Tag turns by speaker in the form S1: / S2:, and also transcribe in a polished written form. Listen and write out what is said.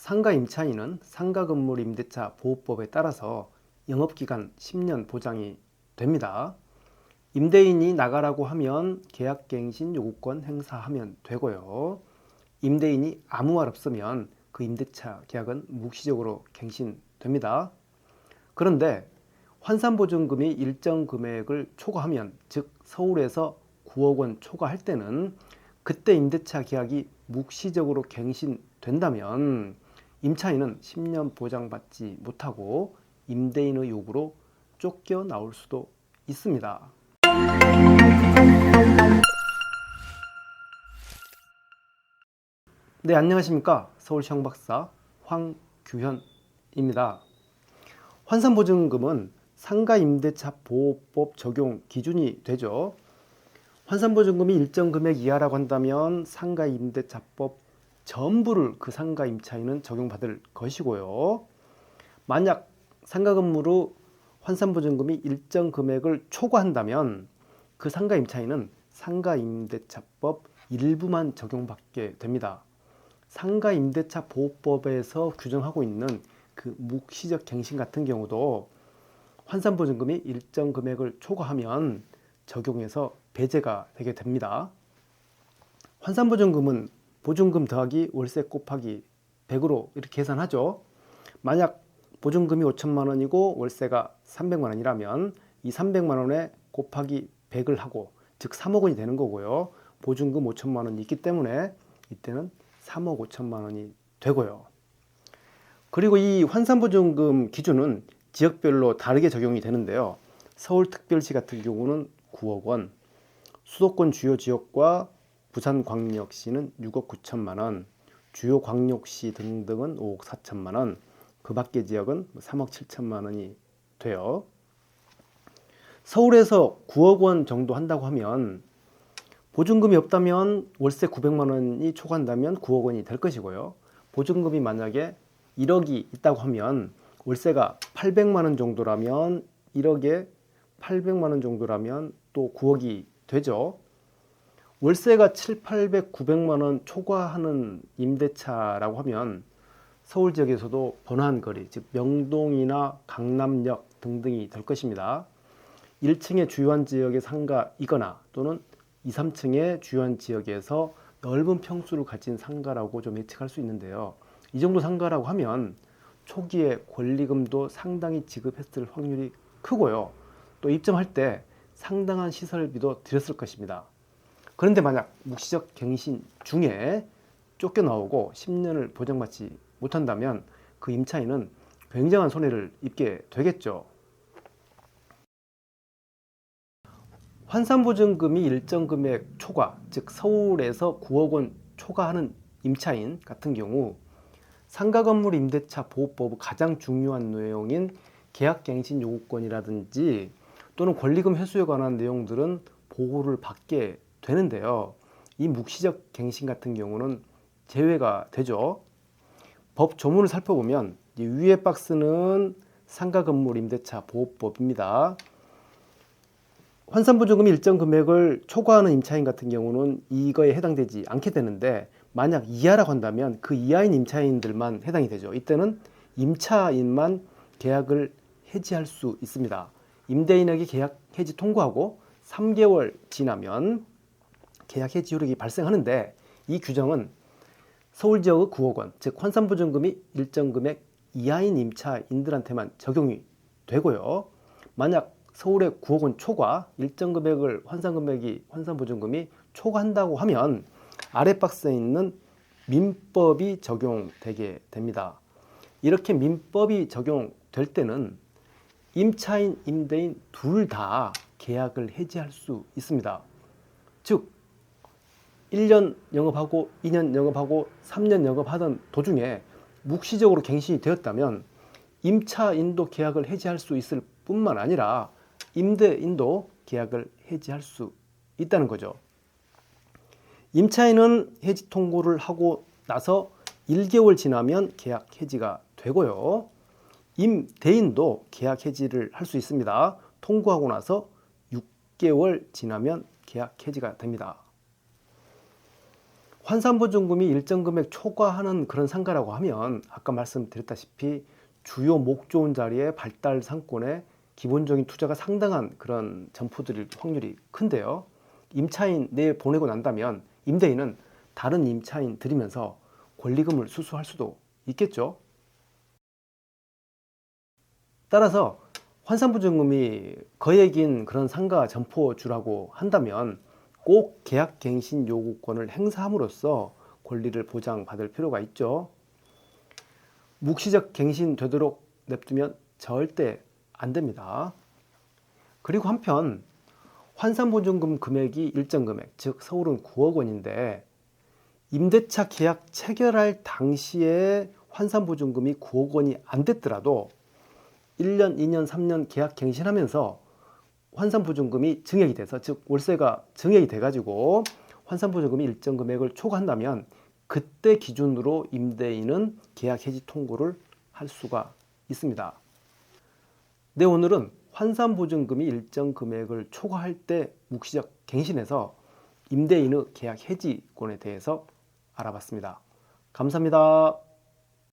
S1: 상가 임차인은 상가 건물 임대차 보호법에 따라서 영업기간 10년 보장이 됩니다. 임대인이 나가라고 하면 계약갱신 요구권 행사하면 되고요. 임대인이 아무 말 없으면 그 임대차 계약은 묵시적으로 갱신됩니다. 그런데 환산보증금이 일정 금액을 초과하면, 즉 서울에서 9억 원 초과할 때는 그때 임대차 계약이 묵시적으로 갱신된다면 임차인은 10년 보장받지 못하고 임대인의 요구로 쫓겨나올 수도 있습니다. 네, 안녕하십니까. 서울시 형박사 황규현입니다. 환산보증금은 상가임대차 보호법 적용 기준이 되죠. 환산보증금이 일정 금액 이하라고 한다면 상가임대차법 전부를 그 상가 임차인은 적용받을 것이고요. 만약 상가 건물의 환산보증금이 일정 금액을 초과한다면 그 상가 임차인은 상가임대차법 일부만 적용받게 됩니다. 상가임대차 보호법에서 규정하고 있는 그 묵시적 갱신 같은 경우도 환산보증금이 일정 금액을 초과하면 적용해서 배제가 되게 됩니다. 환산보증금은 보증금 더하기 월세 곱하기 100으로 이렇게 계산하죠. 만약 보증금이 5천만 원이고 월세가 300만 원이라면 이 300만 원에 곱하기 100을 하고, 즉 3억 원이 되는 거고요. 보증금 5천만 원이 있기 때문에 이때는 3억 5천만 원이 되고요. 그리고 이 환산보증금 기준은 지역별로 다르게 적용이 되는데요. 서울특별시 같은 경우는 9억 원, 수도권 주요 지역과 부산광역시는 6억 9천만 원, 주요 광역시 등등은 5억 4천만 원, 그 밖의 지역은 3억 7천만 원이 돼요. 서울에서 9억 원 정도 한다고 하면 보증금이 없다면 월세 900만 원이 초과한다면 9억 원이 될 것이고요. 보증금이 만약에 1억이 있다고 하면 월세가 800만 원 정도라면 1억에 800만 원 정도라면 또 9억이 되죠. 월세가 7, 800, 900만 원 초과하는 임대차라고 하면 서울 지역에서도 번화한 거리, 즉 명동이나 강남역 등등이 될 것입니다. 1층의 주요한 지역의 상가이거나 또는 2, 3층의 주요한 지역에서 넓은 평수를 가진 상가라고 좀 예측할 수 있는데요. 이 정도 상가라고 하면 초기에 권리금도 상당히 지급했을 확률이 크고요. 또 입점할 때 상당한 시설비도 들였을 것입니다. 그런데 만약 묵시적 갱신 중에 쫓겨나오고 10년을 보장받지 못한다면 그 임차인은 굉장한 손해를 입게 되겠죠. 환산보증금이 일정 금액 초과, 즉 서울에서 9억 원 초과하는 임차인 같은 경우 상가건물 임대차 보호법 가장 중요한 내용인 계약갱신 요구권이라든지 또는 권리금 회수에 관한 내용들은 보호를 받게 되는데요. 이 묵시적 갱신 같은 경우는 제외가 되죠. 법 조문을 살펴보면 위에 박스는 상가건물 임대차 보호법입니다. 환산보증금이 일정 금액을 초과하는 임차인 같은 경우는 이거에 해당되지 않게 되는데, 만약 이하라고 한다면 그 이하인 임차인들만 해당이 되죠. 이때는 임차인만 계약을 해지할 수 있습니다. 임대인에게 계약 해지 통고하고 3개월 지나면 계약 해지 효력이 발생하는데, 이 규정은 서울 지역의 9억 원, 즉 환산보증금이 일정 금액 이하인 임차인들한테만 적용이 되고요. 만약 서울의 9억 원 초과, 일정 금액을 환산보증금이 초과한다고 하면 아래 박스에 있는 민법이 적용되게 됩니다. 이렇게 민법이 적용될 때는 임차인, 임대인 둘 다 계약을 해지할 수 있습니다. 즉 1년 영업하고 2년 영업하고 3년 영업하던 도중에 묵시적으로 갱신이 되었다면 임차인도 계약을 해지할 수 있을 뿐만 아니라 임대인도 계약을 해지할 수 있다는 거죠. 임차인은 해지 통고를 하고 나서 1개월 지나면 계약 해지가 되고요. 임대인도 계약 해지를 할 수 있습니다. 통고하고 나서 6개월 지나면 계약 해지가 됩니다. 환산보증금이 일정 금액 초과하는 그런 상가라고 하면 아까 말씀드렸다시피 주요 목 좋은 자리에 발달 상권에 기본적인 투자가 상당한 그런 점포들일 확률이 큰데요. 임차인 내 보내고 난다면 임대인은 다른 임차인 들이면서 권리금을 수수할 수도 있겠죠. 따라서 환산보증금이 거액인 그런 상가 점포주라고 한다면 꼭 계약갱신 요구권을 행사함으로써 권리를 보장받을 필요가 있죠. 묵시적 갱신되도록 냅두면 절대 안 됩니다. 그리고 한편 환산보증금 금액이 일정 금액, 즉 서울은 9억 원인데 임대차 계약 체결할 당시에 환산보증금이 9억 원이 안 됐더라도 1년, 2년, 3년 계약 갱신하면서 환산보증금이 증액이 돼서, 즉 월세가 증액이 돼가지고 환산보증금이 일정 금액을 초과한다면 그때 기준으로 임대인은 계약 해지 통고를 할 수가 있습니다. 네, 오늘은 환산보증금이 일정 금액을 초과할 때 묵시적 갱신해서 임대인의 계약 해지권에 대해서 알아봤습니다. 감사합니다.